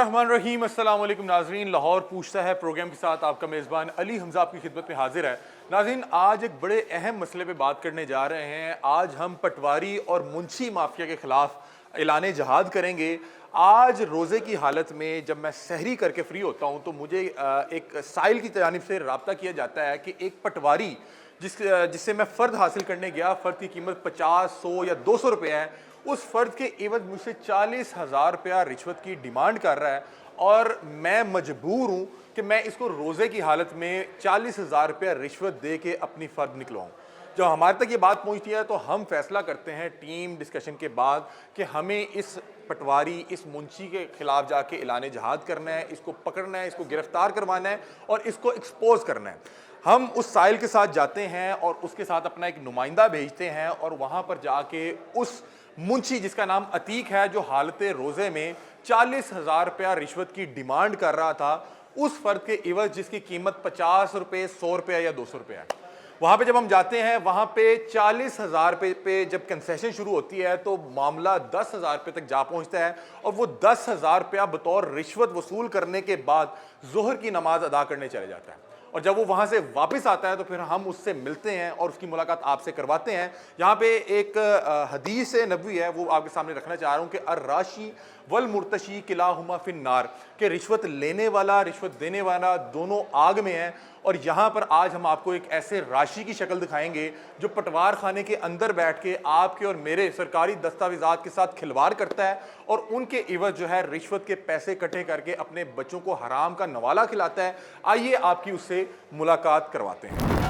बिस्मिल्लाहिर्रहमानिर्रहीम। अस्सलाम वालेकुम नाज़रीन। लाहौर पूछता है प्रोग्राम के साथ आपका मेज़बान अली हमज़ा आपकी खिदमत में हाजिर है। नाज़रीन, आज एक बड़े अहम मसले पे बात करने जा रहे हैं। आज हम पटवारी और मुंशी माफिया के ख़िलाफ़ ऐलान जहाद करेंगे। आज रोज़े की हालत में जब मैं सहरी करके फ्री होता हूँ तो मुझे एक साइल की जानिब से रब्ता किया जाता है कि एक पटवारी जिससे मैं फ़र्द हासिल करने गया, फ़र्द की कीमत 50, 100 या 200 रुपये है, उस फ़र्द के एवज़ मुझसे 40,000 रुपया रिश्वत की डिमांड कर रहा है और मैं मजबूर हूँ कि मैं इसको रोज़े की हालत में 40,000 रुपया रिश्वत दे के अपनी फ़र्द निकलवाऊँ। जब हमारे तक ये बात पहुँचती है तो हम फैसला करते हैं टीम डिस्कशन के बाद कि हमें इस पटवारी, इस मुंशी के ख़िलाफ़ जाके ऐलान जहाद करना है, इसको पकड़ना है, इसको गिरफ़्तार करवाना है और इसको एक्सपोज़ करना है। हम उस साइल के साथ जाते हैं और उसके साथ अपना एक नुमाइंदा भेजते हैं और वहाँ पर जाके उस मुंशी, जिसका नाम अतीक है, जो हालत रोज़े में 40,000 रुपया रिश्वत की डिमांड कर रहा था, उस फ़र्द के एवज़ जिसकी कीमत 50 रुपये, 100 रुपया या 200 रुपया है, वहाँ पे जब हम जाते हैं, वहाँ पे 40,000 रुपये पे जब कंसेशन शुरू होती है तो मामला 10,000 रुपये तक जा पहुँचता है और वो 10,000 रुपया बतौर रिश्वत वसूल करने के बाद ज़ोहर की नमाज अदा करने चले जाता है। और जब वो वहाँ से वापस आता है तो फिर हम उससे मिलते हैं और उसकी मुलाकात आपसे करवाते हैं। यहाँ पे एक हदीस नबवी है, वो आपके सामने रखना चाह रहा हूँ कि अर्राशी वल मुर्तशी किलाहुमा फिन्नार, के रिश्वत लेने वाला, रिश्वत देने वाला दोनों आग में है। और यहाँ पर आज हम आपको एक ऐसे राशि की शक्ल दिखाएंगे जो पटवार खाने के अंदर बैठ के आपके और मेरे सरकारी दस्तावेजात के साथ खिलवाड़ करता है और उनके एवज जो है रिश्वत के पैसे इकट्ठे करके अपने बच्चों को हराम का नवाला खिलाता है। आइए आपकी उससे मुलाकात करवाते हैं।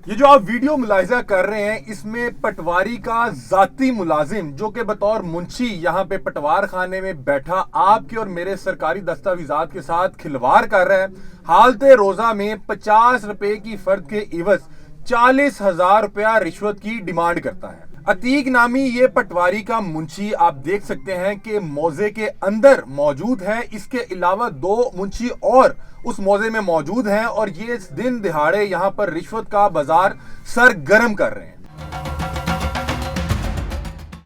ये जो आप वीडियो मुलाहिजा कर रहे हैं, इसमें पटवारी का जाती मुलाजिम जो कि बतौर मुंशी यहाँ पे पटवार खाने में बैठा आपके और मेरे सरकारी दस्तावेजात के साथ खिलवाड़ कर रहा है। हालत रोजा में 50 रुपए की फर्द के एवज 40,000 रुपया रिश्वत की डिमांड करता है। अतीक नामी ये पटवारी का मुंशी आप देख सकते हैं कि मौजे के अंदर मौजूद है। इसके अलावा 2 मुंशी और उस मौजे में मौजूद हैं और ये दिन दिहाड़े यहाँ पर रिश्वत का बाजार सरगर्म कर रहे हैं।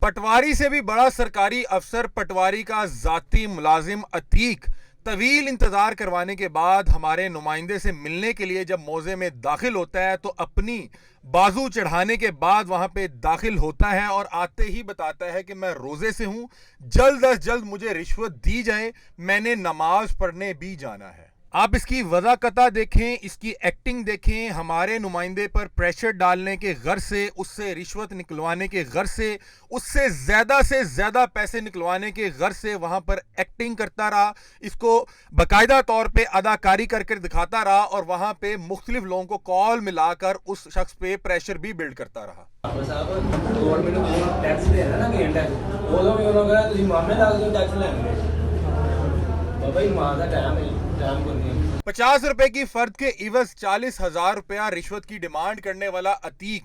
पटवारी से भी बड़ा सरकारी अफसर पटवारी का जाती मुलाजिम अतीक तवील इंतजार करवाने के बाद हमारे नुमाइंदे से मिलने के लिए जब मौजे में दाखिल होता है तो अपनी बाजू चढ़ाने के बाद वहां पे दाखिल होता है और आते ही बताता है कि मैं रोजे से हूं, जल्द अज जल्द मुझे रिश्वत दी जाए, मैंने नमाज पढ़ने भी जाना है। आप इसकी वज़ाकता देखें, इसकी एक्टिंग देखें। हमारे नुमाइंदे पर प्रेशर डालने के गर्ज से, उससे रिश्वत निकलवाने के गर्ज से, उससे ज़्यादा पैसे निकलवाने के गर्ज से वहाँ पर एक्टिंग करता रहा, इसको बाकायदा तौर पे अदाकारी करके दिखाता रहा और वहाँ पे मुख्तलिफ लोगों को कॉल मिलाकर उस शख्स पे प्रेशर भी बिल्ड करता रहा। टैक्स 50 रुपए की फर्द के इवज 40,000 रुपया रिश्वत की डिमांड करने वाला अतीक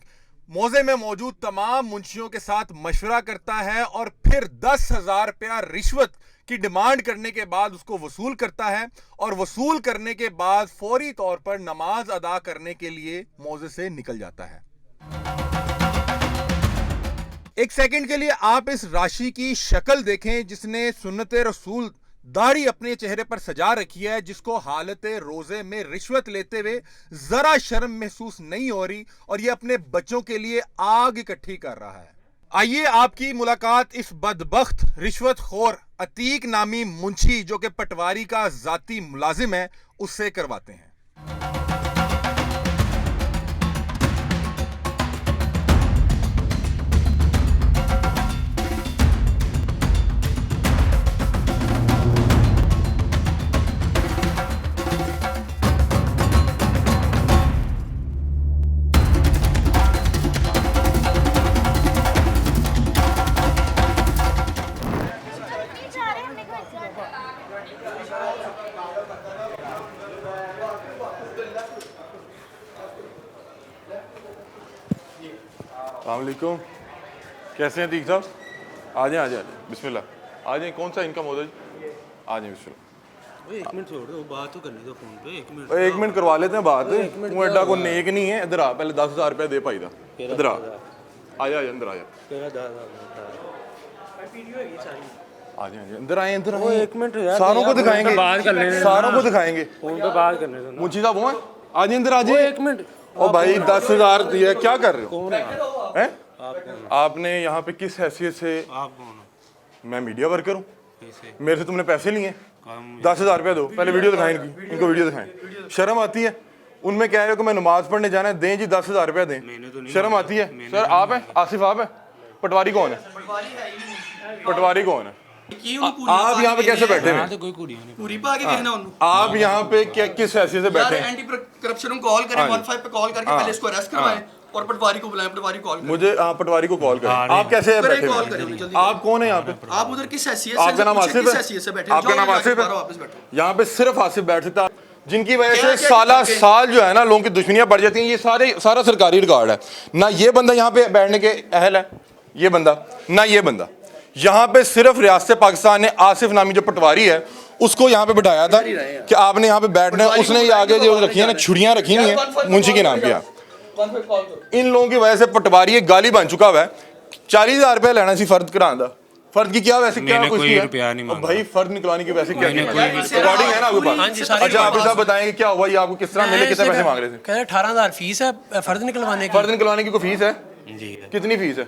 मौजे में मौजूद तमाम मुंशियों के साथ मशवरा करता है और फिर 10,000 रुपया रिश्वत की डिमांड करने के बाद उसको वसूल करता है और वसूल करने के बाद फौरी तौर पर नमाज अदा करने के लिए मौजे से निकल जाता है। एक सेकंड के लिए आप इस राशि की शक्ल देखें जिसने सुन्नते रसूल दाढ़ी अपने चेहरे पर सजा रखी है, जिसको हालत रोजे में रिश्वत लेते हुए जरा शर्म महसूस नहीं हो रही और ये अपने बच्चों के लिए आग इकट्ठी कर रहा है। आइए आपकी मुलाकात इस बदबख्त रिश्वतखोर अतीक नामी मुंशी जो कि पटवारी का जाती मुलाजिम है उससे करवाते हैं। अस्सलाम वालेकुम, कैसे हैं तीक साहब? आ जाएं बिस्मिल्लाह। आ जाएं। कौन सा इनकम होता है? आ जाएं बिस्मिल्लाह। एक मिनट छोड़ दो, बात तो करने दो फोन पे। एक मिनट करवा लेते हैं बात। तू एडा को नेक नहीं है। इधर आ, पहले 10,000 रुपया दे भाई दा। इधर आ जा अंदर आ जा। आ जाए अंदर आए, अंदर आए। एक मिनट यार, सारों को दिखाएंगे, बात कर लेने, सारों को दिखाएंगे। फोन पे बात करने दो। मुंशी साहब वो हैं? आ जाए अंदर आ जाए। एक मिनट। ओ भाई 10,000 दिया, क्या कर रहे हो? कौन है आप? हैं? आपने यहाँ पे किस हैसियत से? आप कौन हो? मैं मीडिया वर्कर हूँ। कैसे? मेरे से तुमने पैसे लिए? 10,000 रुपया दो। पहले वीडियो दिखाएं इनको वीडियो दिखाएं। शर्म आती है? उनमें कह रहे हो कि मैं नमाज पढ़ने जाना है, दें जी 10,000 रुपया दें। शर्म आती है? सर आप हैं? आसिफ आप हैं? पटवारी कौन है? पटवारी कौन है? आप यहाँ पे कैसे बैठे हैं? पूरी पाके कहना उन्होंने। आप यहाँ पे क्या किस हैसियत से बैठे यार हैं? एंटी करप्शन को कॉल करें, 15 पे कॉल करके पहले इसको अरेस्ट करवाएं और पटवारी को बुलाएं, पटवारी कॉल करें। मुझे पटवारी को कॉल करें। आप कैसे बैठे कॉल हैं? करें जल्दी। आप कौन है यहाँ पे? आप उधर किस हैसियत से? आपका नाम आसिफ किस है? हैसियत से बैठे? आपका नाम आसिफ है? वापस बैठो। यहाँ पे सिर्फ आसिफ बैठ सकता है, जिनकी वजह से क्या साला क्या साल जो है ना लोगों की दुश्मनियां बढ़ जाती हैं। ये सारा सरकारी रिकॉर्ड है ना। ये बंदा यहाँ पे बैठने के अहल है, ये बंदा ना, ये बंदा। यहाँ पे सिर्फ रियासत पाकिस्तान ने आसिफ नामी जो पटवारी है उसको यहाँ पे बिठाया था कि आपने यहाँ पे बैठना है। उसने ये आगे जो रखी है ना, छुड़ियां रखी हुई हैं मुंशी के नाम पे। इन लोगों की वजह से पटवारी एक गाली बन चुका हुआ है। 40,000 रुपया लेना सी फर्द करांदा। फर्द की क्या वैसे क्या कुछ रुपया नहीं मांगा भाई, फर्द निकलवाने की वैसे क्या रिकॉर्डिंग है ना आपके पास? अच्छा आप साहब बताएंगे क्या हुआ, ये आपको किस तरह मिले, कितने पैसे मांग रहे थे? कह रहे 18,000 फीस है फर्द निकलवाने की। फर्द निकलवाने की कोई फीस है? जी कितनी फीस है?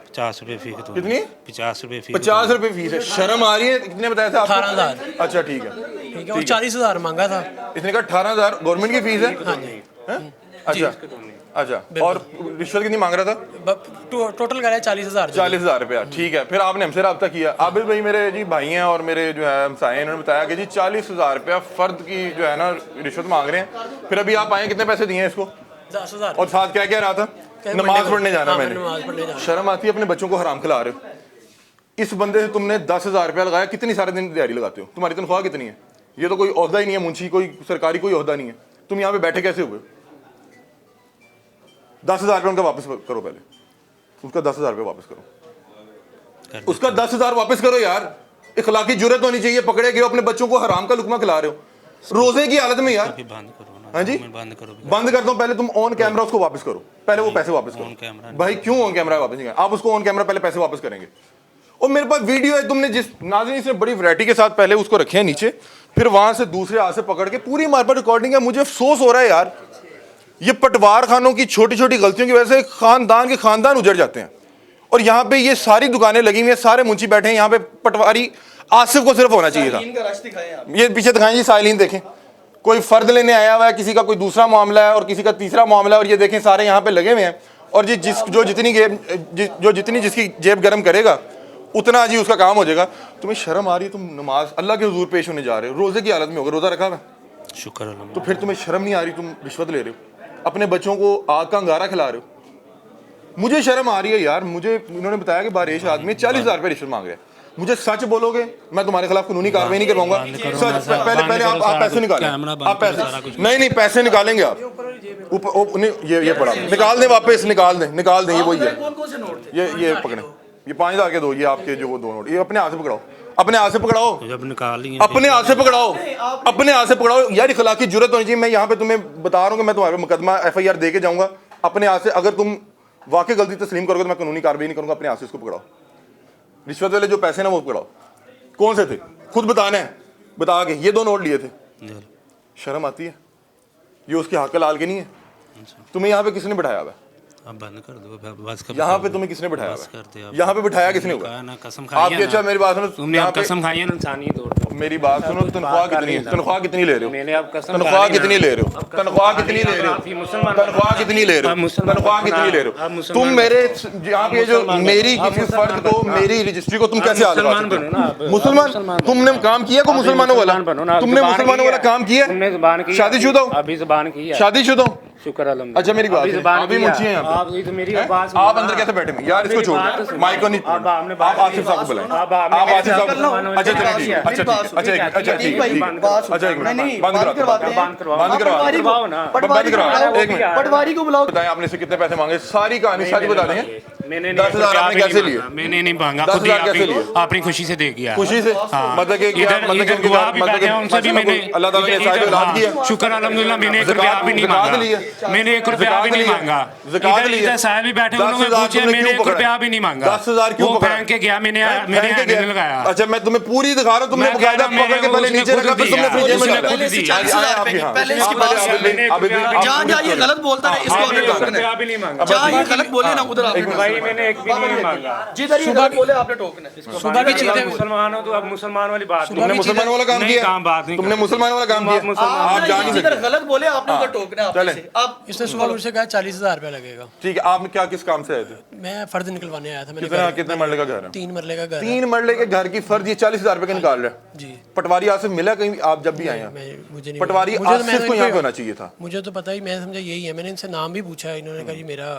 50 रुपये फीस। कितनी? 50 रुपये फीस। 50 रुपये फीस है। शर्म आ रही है? कितने बताया था आपको? 18,000। अच्छा ठीक है, ठीक है, और 40,000 मांगा था। इसने कहा 18,000 गवर्नमेंट की फीस है। हाँ जी। हैं? अच्छा अच्छा, और रिश्वत कितनी मांग रहा था? टोटल कह रहे हैं 40,000। 40,000 रुपया। ठीक है, फिर आपने हमसे रब्ता किया। आबिद भाई मेरे जी भाई हैं और मेरे जो है हमसाए हैं, इन्होंने बताया कि जी 40,000 रुपया फर्द की जो है ना रिश्वत मांग रहे हैं। फिर अभी आप आए, कितने पैसे दिए हैं इसको? 10,000। और साथ क्या क्या रहा था? नमाज पढ़ने जाना। मैंने शर्म आती है? अपने बच्चों को हराम खिला रहे हो। इस बंदे से तुमने 10,000 रुपया लगाया, कितनी सारे दिन दिहाड़ी लगाते हो? तुम्हारी तनख्वाह कितनी है? ये तो कोई ओहदा ही नहीं है, मुंशी कोई सरकारी कोई ओहदा नहीं है। तुम यहाँ पे बैठे कैसे हुए? 10,000 रुपया उनका वापस करो। पहले उसका 10,000 रुपया वापस करो। उसका 10,000 वापस करो यार। इखलाकी जुर्रत होनी चाहिए। पकड़े गए अपने बच्चों को हराम का लुकमा खिला रहे हो रोजे की हालत में यार। बंद करो ना। हाँ जी बंद करो। बंद कर दो। पहले तुम ऑन कैमरा उसको वापस करो। पहले वो पैसे वापस करो। भाई क्यों ऑन कैमरा वापस नहीं? आप उसको ऑन कैमरा पहले पैसे वापस करेंगे। और मेरे पास वीडियो है, तुमने जिस नाज़रीन से बड़ी वैरायटी के साथ पहले उसको रखे हैं नीचे, फिर वहां से दूसरे हाथ से पकड़ के पूरी हमारे पास रिकॉर्डिंग है। मुझे अफसोस हो रहा है यार, ये पटवार खानों की छोटी छोटी गलतियों की वजह से खानदान के खानदान उजड़ जाते हैं। और यहाँ पे ये सारी दुकानें लगी हुई हैं, सारे मुंशी बैठे हैं। यहाँ पे पटवारी आसिफ को सिर्फ होना चाहिए था। ये पीछे दिखाएं जी, साइलिन देखें, कोई फर्द लेने आया हुआ है, किसी का कोई दूसरा मामला है और किसी का तीसरा मामला है। और ये देखें सारे यहाँ पे लगे हुए हैं। और जी जितनी जिसकी जेब गर्म करेगा उतना जी उसका काम हो जाएगा। तुम्हें शर्म आ रही है? तुम नमाज अल्लाह के हुजूर पेश होने जा रहे हो, रोजे की हालत में होगा, रोजा रखा हुआ है। शुक्र तो फिर तुम्हें शर्म नहीं आ रही? तुम रिश्वत ले रहे हो, अपने बच्चों को आग का अंगारा खिला रहे हो। मुझे शर्म आ रही है यार। मुझे इन्होंने बताया कि बारिश आदमी 40,000 रुपये रिश्वत मांग रहे हैं। मुझे सच बोलोगे मैं तुम्हारे खिलाफ कानूनी कार्रवाई नहीं करवाऊंगा। सच पहले आप पैसे निकालें। आप पैसे नहीं पैसे निकालेंगे आप ये पड़ा निकाल दें वापस, निकाल दें। ये वही है, ये पकड़े, ये 5,000 के दो, ये आपके जो वो दो नोट, ये अपने हाथ से पकड़ाओ, अपने हाथ से पकड़ाओ, अपने हाथ से पकड़ाओ, अपने हाथ से पकड़ाओ यार। इखलाकी जुर्रत होनी चाहिए। मैं यहाँ पे तुम्हें बता रहा हूँ कि मैं तुम्हारे मुकदमा FIR दे के जाऊंगा अपने हाथ से। अगर तुम वाकई गलती तस्लीम करोगे तो मैं कानूनी कार्रवाई नहीं करूंगा। अपने हाथ से इसको पकड़ाओ। रिश्वत वाले जो पैसे ना वो पकड़ाओ। कौन से थे खुद बताना है, बता के। ये 2 नोट लिए थे। शर्म आती है? ये उसके हक लाल के नहीं है। तुम्हें यहाँ पे किसने बिठाया हुआ? अब बंद कर दो बस। यहाँ पे तुम्हें किसने बिठाया हुआ? यहाँ पे बिठाया किसने हुआ? कसम खाई आपकी अच्छा मेरी बात सुनो, तुमने आप कसम खाई है ना इंसानियत तोड़। मेरी बात सुनो, तनख्वाह कितनी है? तनख्वाह कितनी ले रहे हो? मैंने आप कसम तनख्वाह कितनी ले रहे हो? तनख्वाह कितनी ले रहे हो? तनख्वाह कितनी ले रहे हो? तनख्वाह कितनी ले रहे हो? तुम मेरे यहाँ पे जो मेरी किसी फर्द को, मेरी रजिस्ट्री को तुम कैसे हाथ लगा सकते हो? मुसलमान? तुमने काम किया को मुसलमानों वाला? तुमने मुसलमानों वाला काम किया? शादीशुदा हो? अभी जुबान की, शादीशुदा हो? शुक्र अल्हम्दुलिल्लाह। अच्छा मेरी बात है, आप भी मुंशी हैं यहाँ पे? आप ये तो मेरी आवाज आप अंदर कैसे बैठे हैं यार? इसको छोड़, माइक को नहीं, आप आसिफ साहब को बुलाएं। आप आसिफ साहब, अच्छा चलिए ठीक है, अच्छा ठीक है, अच्छा ठीक है, अच्छा एक मिनट, बंद करवाओ ना, बंद कराओ एक मिनट। पटवारी को बुलाओ। बताएं आपने से कितने पैसे मांगे? सारी कहानी सारी बता देंगे। मैंने 10,000 आपने कैसे लिए? मैंने नहीं मांगा, 10,000 कैसे लिए? अपनी खुशी से दे गया। खुशी से? मतलब कि क्या, मतलब कि गवाह भी बैठे हैं, उनसे भी मैंने अल्लाह ताला ने साहिब औलाद किया। शुक्र अल्हम्दुलिल्लाह, मैंने 1 रुपया भी नहीं मांगा, मैंने 1 रुपया भी नहीं मांगा। इधर साहिब भी बैठे, उन्होंने पूछा, मैंने 1 रुपया भी नहीं मांगा। 10,000 क्यों वो पकड़ा? बैंक के गया, मैंने नहीं लगाया। अच्छा मैं तुम्हें पूरी दिखा रहा हूँ, तुमने बकायदा पकड़ के पहले नीचे रखा, फिर तुमने अपनी जेब में डाला। पहले इसकी बात जहाँ जहाँ ये गलत बोलता है इसको आपने टोकन है। जहाँ ये गलत बोले ना उधर आपने भाई मैंने एक भी नहीं मांगा। जिधर ये गलत बोले आपने टोकन है। सुबह भी चीजें मुसलमान हो तो अब मुसलमान वाली बात नहीं। तुमने मुसलमान वाला काम नहीं, किया, काम बात नहीं तुमने मुसलमान वाला काम किया, आप जान नहीं जिधर सकते। गलत बोले आपने उधर टोकन है आपसे। अब इसने सुबह मुझसे कहा 40,000 रुपया लगेगा। ठीक है, आप क्या किस काम से आए थे? मैं फर्द निकलवाने आया था। मैंने कितना कितने मरले का घर है? 3 मरले का घर है। 3 मरले के घर की फर्ज ये 40,000 रुपए का निकाल रहा है। जी पटवारी आसिफ मिला कहीं आप जब भी आए हैं? मुझे नहीं, पटवारी मुझे तो आसिफ मैंने को यहाँ पे इनको- होना चाहिए था। मुझे तो पता ही, मैं समझा यही है। मैंने इनसे नाम भी पूछा, इन्होंने कहा जी मेरा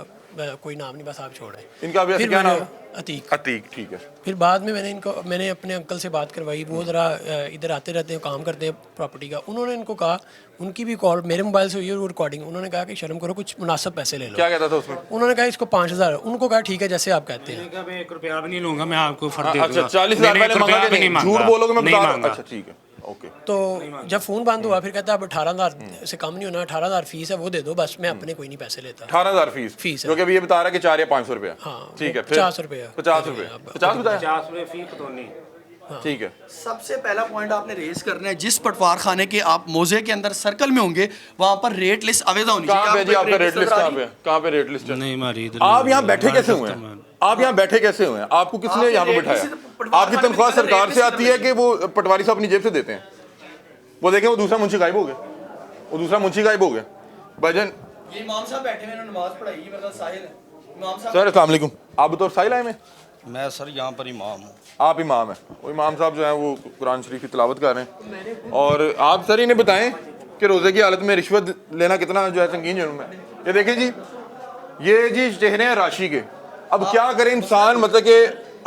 कोई नाम नहीं, बस आप छोड़ रहे। इनका अभी फिर क्या नाम? अतीक। अतीक, ठीक है। फिर बाद में मैंने अपने अंकल से बात करवाई, वो ज़रा इधर आते रहते हैं, काम करते हैं प्रॉपर्टी का। उन्होंने इनको कहा, उनकी भी कॉल मेरे मोबाइल से हुई है, वो रिकॉर्डिंग। उन्होंने कहा कि शर्म करो, कुछ मुनासिब पैसे ले लो। क्या कहता था उसमें? उन्होंने कहा इसको 5,000। उनको कहा ठीक है जैसे आप कहते हैं। मैं 1 रुपया भी नहीं लूंगा, मैं आपको फर्द दे दूंगा। अच्छा 40,000 पहले मांगा कि नहीं? झूठ बोलोगे मैं बता रहा हूँ। अच्छा ठीक है, ओके। तो जब फ़ोन बंद हुआ, फिर कहता है अब 18,000 से कम नहीं होना, 18,000 फीस है, वो दे दो बस, मैं अपने कोई नहीं पैसे लेता। 18,000 फीस फीस है। जो कि अभी ये बता रहा है कि 4 या 500 रुपया। हाँ, ठीक है, 50 रुपया। 50 रुपये, 50 बताया, 50 रुपये फी तो नहीं। ठीक है। सबसे पहला पॉइंट आपने रेज करना है, जिस पटवार खाने के आप मोजे के अंदर सर्कल में होंगे वहां पर रेट लिस्ट आवेदा होनी चाहिए। कहाँ पे जी आपको आपका एक रेट लिस्ट? नजर आ कहाँ रही पे, कहाँ पे रेट लिस्ट है? नहीं हमारी इधर आप यहाँ बैठे कैसे हुए हैं? आप यहाँ बैठे कैसे हुए हैं? आपको किसने यहाँ पे बिठाया? आपकी तनख्वाह सरकार से आती है कि वो पटवारी साहब अपनी जेब से देते हैं? वो देखें, वो दूसरा मुंशी गायब हो गया, वो दूसरा मुंशी गायब हो गया। भाईजान ये इमाम साहब बैठे हुए हैं, नमाज पढ़ाई, ये मेरा साहिल है। इमाम साहब सर अस्सलाम वालेकुम। आप बतौर साहिल आए में? मैं सर यहाँ पर इमाम हूँ। आप इमाम हैं? वो इमाम साहब जो हैं वो कुरान शरीफ की तिलावत कर रहे हैं, और आप सर इन्हें बताएं कि रोज़े की हालत में रिश्वत लेना कितना जो है संगीन जुर्म है। ये देखें जी, ये जी चेहरे हैं राशि के। अब क्या करे इंसान, मतलब कि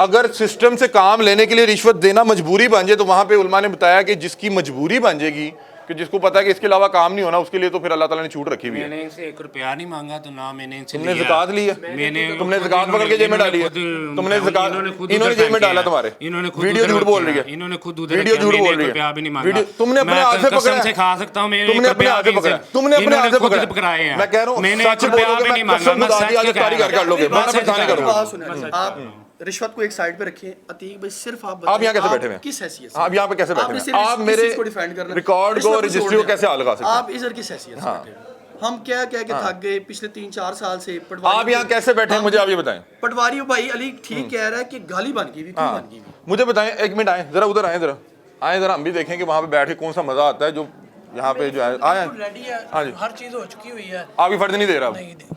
अगर सिस्टम से काम लेने के लिए रिश्वत देना मजबूरी बन जाए, तो वहाँ पे उलमा ने बताया कि जिसकी मजबूरी बन जाएगी, कि जिसको पता है कि इसके अलावा काम नहीं होना, उसके लिए तो फिर अल्लाह ताला ने छूट रखी हुई है। मैंने इनसे 1 रुपया नहीं मांगा, तो ना मैंने इनसे तुमने लिया। ज़कात ली है? मैंने तुमने ज़कात पकड़ के जेब में डाली है? तुमने ज़कात इन्होंने जेब में डाला तुम्हारे? इन्होंने खुद वीडियो झूठ बोल रही है, इन्होंने खुद वीडियो झूठ बोल रही है। भी नहीं मांगा। वीडियो तुमने अपने मैं हाथ से कसम पकड़ा से खा सकता हूं, मैंने तुमने अपने हाथ से पकड़ा, तुमने अपने हाथ से पकड़ा पकड़ाए हैं। मैं कह रहा हूं मैंने सच 1 रुपया बोलोगे, भी नहीं मैं मांगा, कसम मैं खुदा सच की आज के इफ्तारी कर लोगे, मैं परेशान नहीं करूंगा। बात सुनिए, आप रिश्वत को एक साइड पे रखिए। अतीक भाई सिर्फ आप आप यहाँ कैसे बैठे हुए हैं? किस हैसियत से? आप यहाँ पे कैसे बैठे आपने हैं? सिर्फ आप इस मेरे चीज़ को डिफेंड करना है। रिकॉर्ड को, रिश्वत रजिस्ट्री छोड़ को दें। कैसे हाल लगा सकते हैं? आप इधर किस हैसियत से बैठे हैं? हम क्या कह के थक गए पिछले 3-4 साल से पटवारी। आप यहाँ कैसे बैठे हैं, मुझे आप ये बताएं। पटवारी भाई अली ठीक कह रहा है कि गाली बन गई, क्यों बन गई? मुझे बताएं, एक मिनट आए जरा, उधर आए जरा, हम भी देखें कि वहाँ पे बैठ के कौन सा मजा आता है जो यहाँ पे जो है। आए, रेडी है, हाँ जी। हर चीज़ हो चुकी हुई है। आप ही फर्ज नहीं दे रहा,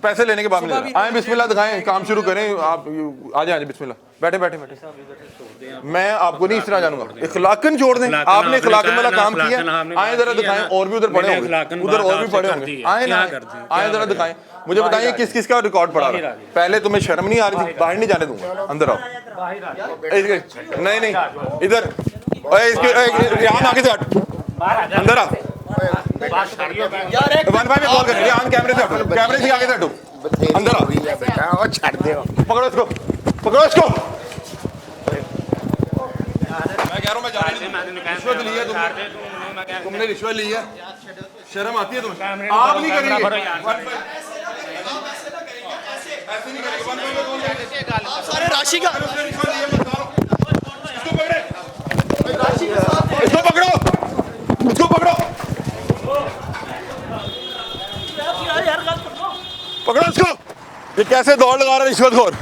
पैसे लेने के बाद में दे रहा। आए बिस्मिल्लाह दिखाएं, काम शुरू करें। आप आ जाए बिस्मिल्लाह, बैठे बैठे बैठे। मैं आपको नहीं इस तरह जानूंगा, इखलाकन छोड़ दें। आपने इखलाकन वाला काम किया, आए जरा दिखाएं। और भी उधर पड़े होंगे, उधर और भी पड़े होंगे। आए ना, आए जरा दिखाएं। मुझे बताइए किस किस का रिकॉर्ड पड़ा है। पहले तुम्हें शर्म नहीं आ रही थी? बाहर नहीं जाने दूंगा, अंदर आओ। नहीं नहीं, इधर यहाँ आगे से हट, अंदर आ। वन भाई कॉल कर, यहाँ कैमरे से हटो, कैमरे से आगे से हटो, अंदर आ। पकड़ो इसको, पकड़ो इसको। मैं कह रहा हूँ मैं जा रहा हूँ। रिश्वत ली है तुमने रिश्वत ली है, शर्म आती है तुम्हें? आप नहीं करेंगे, ऐसे नहीं करेंगे। आप सारे राशि का इसको पकड़ो, इसको पकड़ो, पकड़ो इसको। ये कैसे दौड़ लगा रहा है रिश्वतखोर?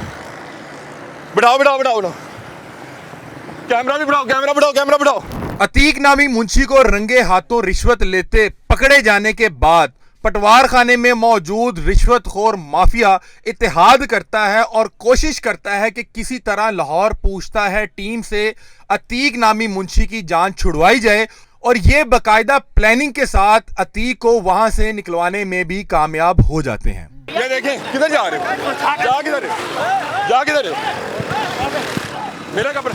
बिठाओ बिठाओ बिठाओ बिठाओ, कैमरा भी बिठाओ, कैमरा बिठाओ, कैमरा बिठाओ। अतीक नामी मुंशी को रंगे हाथों रिश्वत लेते पकड़े जाने के बाद पटवार खाने में मौजूद रिश्वतखोर माफिया इत्तेहाद करता है और कोशिश करता है कि किसी तरह लाहौर पूछता है टीम से अतीक नामी मुंशी की जान छुड़वाई जाए और ये बाकायदा प्लानिंग के साथ अतीक को वहां से निकलवाने में भी कामयाब हो जाते हैं। ये देखें किधर जा रहे हो, जा किधर हो, जा किधर हो, मेरा कपड़ा।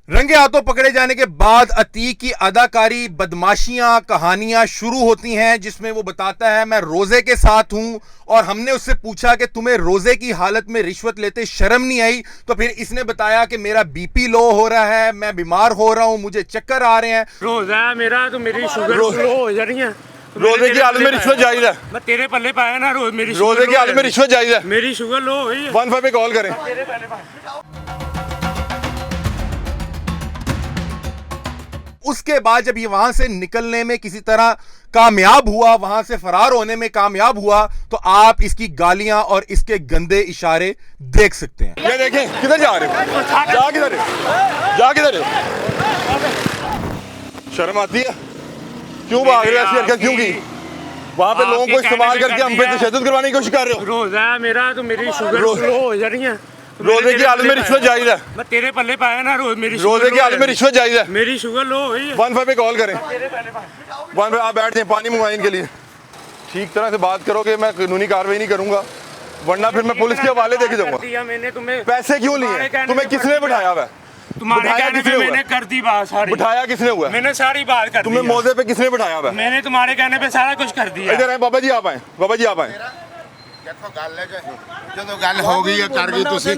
रंगे हाथों पकड़े जाने के बाद अतीक की अदाकारी, बदमाशियां, कहानियां शुरू होती हैं जिसमें वो बताता है मैं रोजे के साथ हूं और हमने उससे पूछा कि तुम्हें रोजे की हालत में रिश्वत लेते शर्म नहीं आई, तो फिर इसने बताया कि मेरा बीपी लो हो रहा है, मैं बीमार हो रहा हूं, मुझे चक्कर आ रहे हैं। रोजा है मेरा तो मेरी शुगर लो हो जा रही है। रोजे की हालत में रिश्वत जायज है, मैं तेरे पल्ले पाया ना रोज मेरी रोजे की हालत में रिश्वत जायज है। मेरी शुगर लो हो गई है। 15 पे कॉल करें। उसके बाद जब ये वहां से निकलने में किसी तरह कामयाब हुआ, वहां से फरार होने में कामयाब हुआ, तो आप इसकी गालियां और इसके गंदे इशारे देख सकते हैं। ये देखें किधर जा रहे हो, जा किधर हो, जा किधर हो, शर्म आती है? क्यों भाग रहे हो, ऐसी हरकत क्यों की? वहां पे लोगों को इस्तेमाल करके हम पे तशद्दुद करवाने की कोशिश कर रहे हो। रोजा है मेरा तो मेरी शुगर लो हो जा रही है। रोजे की हालत में रिश्वत जायज है, मैं तेरे पल्ले पाया ना रोज मेरी रोजे की हालत में रिश्वत जायज है। मेरी शुगर लो हो गई है। 15 पे कॉल करें। 15 आप बैठ जाए, पानी मंगवाएं इनके लिए। ठीक तरह से बात करोगे, मैं कानूनी कार्रवाई नहीं करूंगा, वरना फिर मैं पुलिस के हवाले देके जाऊंगा। मैंने तुम्हें पैसे क्यों लिए? तुम्हें किसने बिठाया हुआ? तुम्हारे कहने पे मैंने कर दी बात सारी। बिठाया किसने हुआ? मैंने सारी बात कर दी। तुम्हें मौजे पे किसने बिठाया हुआ? मैंने तुम्हारे कहने पे सारा कुछ कर दिया। इधर आए बाबा जी, आप आए, बाबा जी आप आए। ਜਦੋਂ ਗੱਲ ਹੋ ਗਈ ਹੈ ਕਰ ਗਈ ਤੁਸੀਂ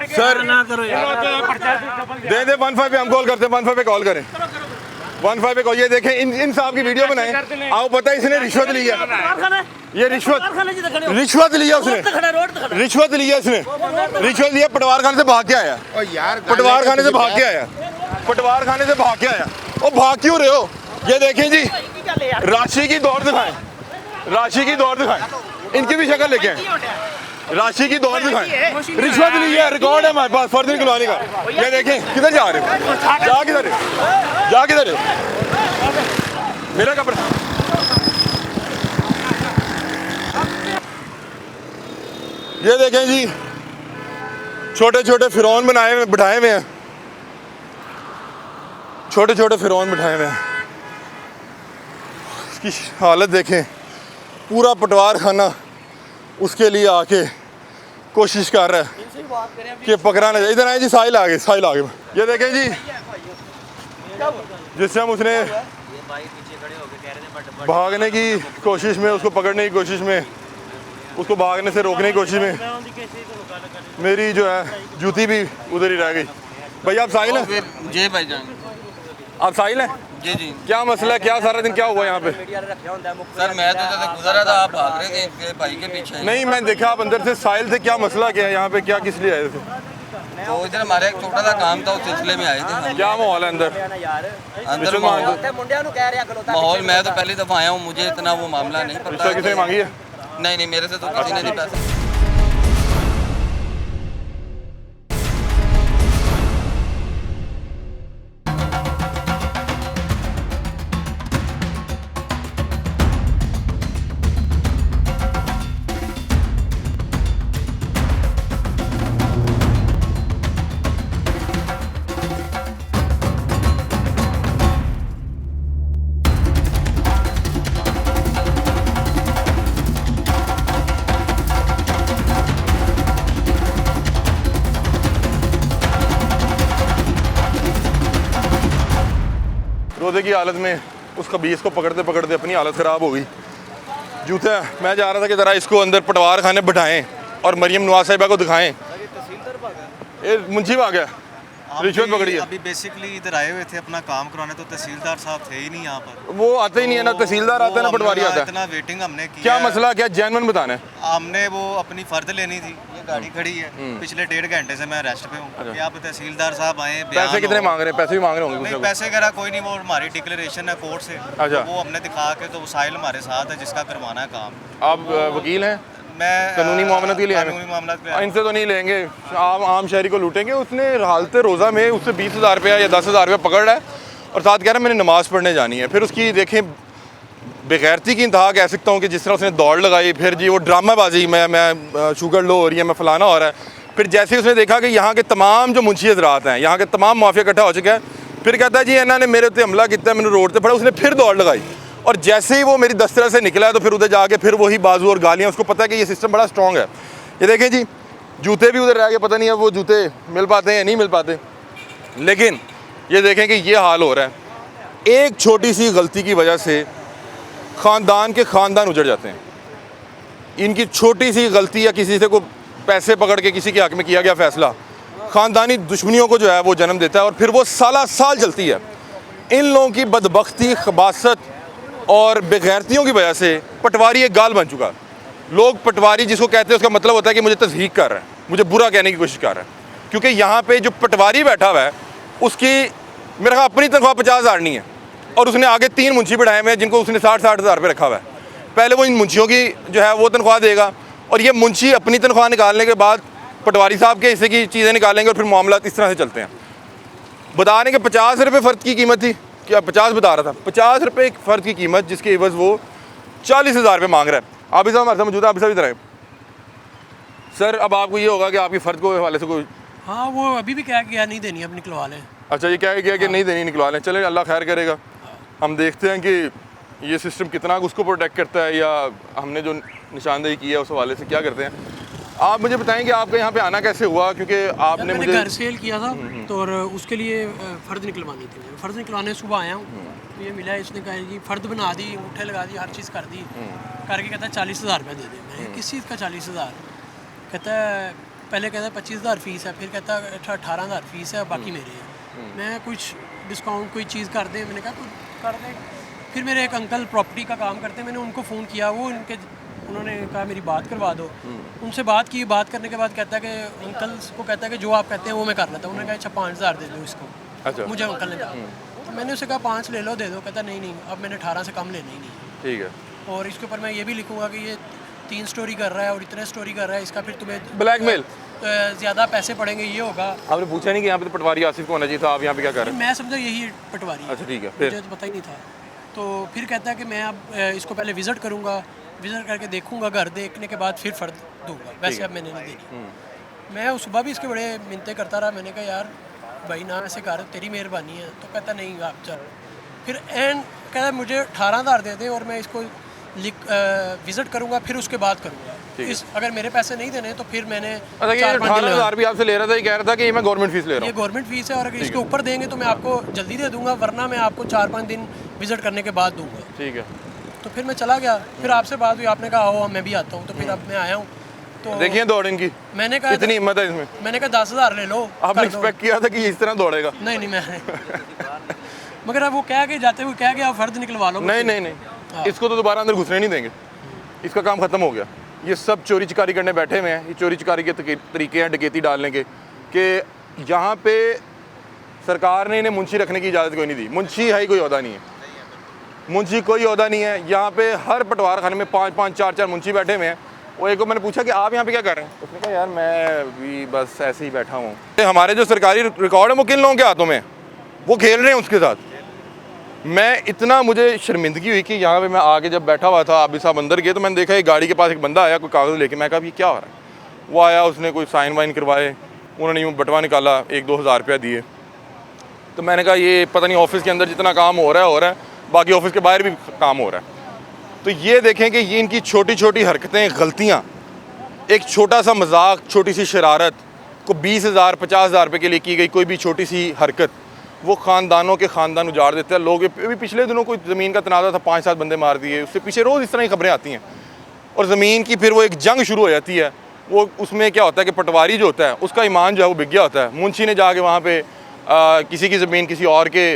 सर ना करो दे दे 15 पे हम कॉल करते हैं, 15 पे कॉल करें, 15 पे कॉल। ये देखें इन साहब की वीडियो बनाएं। आओ पता है इसने रिश्वत ली है, ये रिश्वत लिया उसने, रिश्वत लिया इसने, रिश्वत लिया, पटवार खाने से भाग के आया, पटवार खाने से भाग के आया, पटवार खाने से भाग के आया। ओ भाग क्यों रहे हो? ये देखें जी, राशि की दौड़ दिखाएं, राशि की दौड़ दिखाएं, इनकी भी शक्ल लेके आए, राशि की दौड़ दिखाएं। रिश्वत ली है, रिकॉर्ड है हमारे पास फर्जी निकलवाने का। ये देखें किधर जा रहे हो, जा किधर हो, जा किधर हो, मेरा कपड़ा। ये देखें जी, छोटे छोटे फिरौन बिठाए हुए हैं, छोटे छोटे फिरौन बिठाए हुए हैं। इसकी हालत देखें, पूरा पटवार खाना उसके लिए आके कोशिश कर रहा है कि पकड़ाना चाहिए। इधर आए जी, साहिल आ गए, साहिल आ गए। ये देखें जी, जिस टाइम उसने भागने की कोशिश में, उसको पकड़ने की कोशिश में, उसको भागने से रोकने की कोशिश में मेरी जो है जूती भी उधर ही रह गई। भाई आप साहिल हैं? जी भाईजान। आप साहिल हैं? जी जी क्या मसला है, क्या सारा दिन क्या हुआ यहाँ पे? सर मैं तो गुजरा था, आप भाग रहे थे इनके भाई के पीछे। नहीं, मैं देखा आप अंदर से। साहिल थे, क्या मसला क्या है यहाँ पे, क्या किस लिए आए थे? तो इधर हमारे एक छोटा सा काम था, उस सिलसिले में आए थे। क्या माहौल है अंदर? अंदर माहौल, मैं तो पहली दफा आया हूँ, मुझे इतना वो मामला नहीं पता। किसने मांगी है? नहीं नहीं, मेरे से तो किसी ने नहीं पैसे। रोजे की हालत में उस खबीस को पकड़ते पकड़ते अपनी हालत ख़राब हो गई। जूते, मैं जा रहा था कि ज़रा इसको अंदर पटवार खाने बिठाएं और मरियम नवाज साहिबा को दिखाएं। ये मुंशी आ गया, रिश्वत पकड़ी है। अभी बेसिकली इधर आए हुए थे अपना काम करवाने, तो तहसीलदार साहब थे ही नहीं यहाँ पर। वो आते ही नहीं है, ना तहसीलदार आता है ना पटवारी आता है। इतना वेटिंग हमने किया। क्या मसला, क्या जेन्युइन बताना है? हमने वो अपनी फर्द लेनी थी, ये गाड़ी खड़ी है, पिछले 1.5 घंटे से मैं रेस्ट पे हूँ कि आप तहसीलदार साहब आए। पैसे कितने मांग रहे हैं? पैसे भी मांग रहे होंगे? नहीं, पैसे वगैरह कोई नहीं, वो हमारी डिक्लेरेशन है कोर्ट से, अच्छा। वो हमने दिखा के, तो साहिल हमारे साथ है जिसका करवाना है काम। आप वकील हैं? मैं कानूनी मामलात के लिए कानूनी मामलात के लिए। इनसे तो नहीं लेंगे, आम शहरी को लूटेंगे। उसने हालत रोज़ा में उससे 20,000 रुपया या 10,000 रुपया पकड़ रहा है और साथ कह रहा है मैंने नमाज़ पढ़ने जानी है। फिर उसकी देखें बेगैरती की इंतहा कह सकता हूँ कि जिस तरह उसने दौड़ लगाई, फिर जी वो ड्रामाबाजी, मैं शुगर लो हो रही है, मैं फलाना हो रहा है, फिर जैसे ही उसने देखा कि यहाँ के तमाम जो मुंशी हजरात हैं, यहाँ के तमाम माफिया इकट्ठा हो चुका है, फिर कहता है जी इन्होंने मेरे उत्ते हमला किया, मैंने रोड पे पड़ा। उसने फिर दौड़ लगाई और जैसे ही वो मेरी दस्तरा से निकला है तो फिर उधर जाके फिर वही बाजू और गालियाँ। उसको पता है कि ये सिस्टम बड़ा स्ट्रॉन्ग है। ये देखें जी, जूते भी उधर रह गए, पता नहीं है वो जूते मिल पाते हैं या नहीं मिल पाते, लेकिन ये देखें कि ये हाल हो रहा है। एक छोटी सी गलती की वजह से ख़ानदान के ख़ानदान उजड़ जाते हैं। इनकी छोटी सी गलती या किसी से को पैसे पकड़ के किसी के हक़ में किया गया फ़ैसला ख़ानदानी दुश्मनियों को जो है वो जन्म देता है और फिर वो साल चलती है। इन लोगों की बदबख्ती, खबासत और बेगैरतियों की वजह से पटवारी एक गाल बन चुका है। लोग पटवारी जिसको कहते हैं उसका मतलब होता है कि मुझे तज़हीक कर रहा है, मुझे बुरा कहने की कोशिश कर रहा है। क्योंकि यहाँ पे जो पटवारी बैठा हुआ है उसकी मेरे ख्याल अपनी तनख्वाह 50,000 नहीं है और उसने आगे 3 मुंशी बढ़ाए हुए हैं जिनको उसने 60-60 हज़ार रुपये रखा हुआ है। पहले वो इन मुंशियों की जो है वो तनख्वाह देगा और ये मुंशी अपनी तनख्वाह निकालने के बाद पटवारी साहब के हिस्से की चीज़ें निकालेंगे और फिर मामला इस तरह से चलते हैं। बता रहे कि 50 रुपये फ़र्द की कीमत थी, क्या 50 बता रहा था, 50 रुपये फ़र्द की कीमत जिसके एवज़ वो 40,000 रुपये मांग रहा है। आप साहब हमारे साथ मौजूद है, आप साहब इधर आए। सर अब आपको ये होगा कि आपकी फ़र्द को हवाले से कोई, हाँ वो अभी भी क्या किया नहीं देनी, अब निकलवा लें। अच्छा ये क्या किया कि नहीं देनी, निकलवा लें। चले अल्लाह खैर करेगा। हम देखते हैं कि ये सिस्टम कितना उसको प्रोटेक्ट करता है या हमने जो निशानदेही की है उस हवाले से क्या करते हैं। आप मुझे बताएं कि आपका यहाँ पे आना कैसे हुआ, क्योंकि आपने मैंने मुझे घर सेल किया था तो और उसके लिए फ़र्द निकलवानी थी। मैं फ़र्द निकलवाने सुबह आया हूँ तो ये मिला, इसने कहा जी फ़र्द बना दी, अंगूठे लगा दी, हर चीज़ कर दी, करके कहता है 40,000 रुपये दे दे। मैंने किस चीज़ का 40,000? कहता है पहले कहता है 25,000 फ़ीस है, फिर कहता है 18,000 फ़ीस है, बाकी मेरे हैं। मैं कुछ डिस्काउंट कोई चीज़ कर दे, मैंने कहा कुछ कर दे। फिर मेरे एक अंकल प्रॉपर्टी का काम करते हैं, मैंने उनको फ़ोन किया, वो उन्होंने कहा मेरी बात करवा दो। उनसे बात की, बात करने के बाद कहता है कि अंकल को कहता है कि जो आप कहते हैं वो मैं कर लेता हूँ। उन्होंने कहा अच्छा 5,000 दे दो इसको। अच्छा मुझे अंकल ने कहा, तो मैंने उसे कहा 5 ले लो, दे दो। कहता नहीं अब मैंने 18 से कम लेना ही नहीं। ठीक है। और इसके ऊपर मैं ये भी लिखूंगा कि ये 3 स्टोरी कर रहा है और इतने स्टोरी कर रहा है, इसका फिर तुम्हें ब्लैकमेल ज़्यादा पैसे पड़ेंगे, ये होगा। आपने पूछा नहीं कि यहाँ पे तो पटवारी आसिफ को होना चाहिए था, आप यहाँ पे क्या कर रहे हैं? मैं समझा यही पटवारी है। अच्छा ठीक है। फिर मुझे तो पता ही नहीं था। तो फिर कहता है कि मैं अब इसको पहले विज़िट करूँगा, विज़िट करके देखूंगा, घर देखने के बाद फिर फ़र्द दूंगा। वैसे अब मैंने नहीं देनी। मैं सुबह भी इसके बड़े मिन्नतें करता रहा, मैंने कहा यार भाई ना ऐसे कर, तेरी मेहरबानी है। तो कहता नहीं आप चल। फिर एंड कहता मुझे 18,000 दे दे और मैं इसको विज़िट करूँगा, फिर उसके बाद करूँगा। इस अगर मेरे पैसे नहीं देने तो फिर मैंने 18,000 भी आपसे ले रहा था, ये कह रहा था कि मैं गवर्नमेंट फीस ले रहा हूँ। ये गवर्नमेंट फीस है और अगर इसके ऊपर देंगे तो मैं आपको जल्दी दे दूंगा, वरना मैं आपको 4-5 दिन विज़िट करने के बाद दूंगा। ठीक है। तो फिर मैं चला गया, फिर आपसे बात हुई, आपने कहा आओ मैं भी आता हूँ। तो फिर अब मैं आया हूँ तो देखिए दौड़ इनकी, मैंने कहा इतनी हिम्मत है इसमें। मैंने कहा 10,000 ले लो। आपने एक्सपेक्ट किया था कि इस तरह दौड़ेगा? नहीं मैंने मगर अब वो कह के जाते हुए कह गया फ़र्द निकलवा लो। नहीं इसको तो दोबारा अंदर घुसने नहीं देंगे, इसका काम ख़त्म हो गया। ये सब चोरी चकारी करने बैठे हुए हैं। ये चोरी चकारी के तरीके हैं डकैती डालने के, कि यहाँ पे सरकार ने इन्हें मुंशी रखने की इजाज़त कोई नहीं दी। मुंशी है ही कोई ओहदा नहीं है, मुंशी कोई ओहदा नहीं है। यहाँ पे हर पटवार खाने में 5-5, 4-4 मुंशी बैठे हुए हैं। वो एक को मैंने पूछा कि आप यहाँ पे क्या कर रहे हैं, उसने कहा यार मैं भी बस ऐसे ही बैठा हूँ। हमारे जो सरकारी रिकॉर्ड है वो किन लोगों के हाथों में, वो खेल रहे हैं उसके साथ। मैं इतना मुझे शर्मिंदगी हुई कि यहाँ पे मैं आके जब बैठा हुआ था, आबिद साहब अंदर गए तो मैंने देखा एक गाड़ी के पास एक बंदा आया कोई कागज़ लेके। मैं कहा ये क्या हो रहा है? वो आया, उसने कोई साइन वाइन करवाए, उन्होंने यूँ बटवा निकाला, 1-2 हज़ार रुपया दिए। तो मैंने कहा ये पता नहीं ऑफिस के अंदर जितना काम हो रहा है, बाकी ऑफिस के बाहर भी काम हो रहा है। तो ये देखें कि ये इनकी छोटी छोटी हरकतें, गलतियाँ, एक छोटा सा मजाक, छोटी सी शरारत को 20,000 50,000 रुपये के लिए की गई कोई भी छोटी सी हरकत, वो ख़ानदानों के ख़ानदान उजाड़ देते हैं लोग। अभी पिछले दिनों कोई ज़मीन का तनाज़ा था, 5-7 बंदे मार दिए, उससे पीछे रोज़ इस तरह की खबरें आती हैं और ज़मीन की फिर वो एक जंग शुरू हो जाती है। वो उसमें क्या होता है कि पटवारी जो होता है उसका ईमान जो है वो बिक गया होता है। मुंशी ने जाके वहाँ पे किसी की ज़मीन किसी और के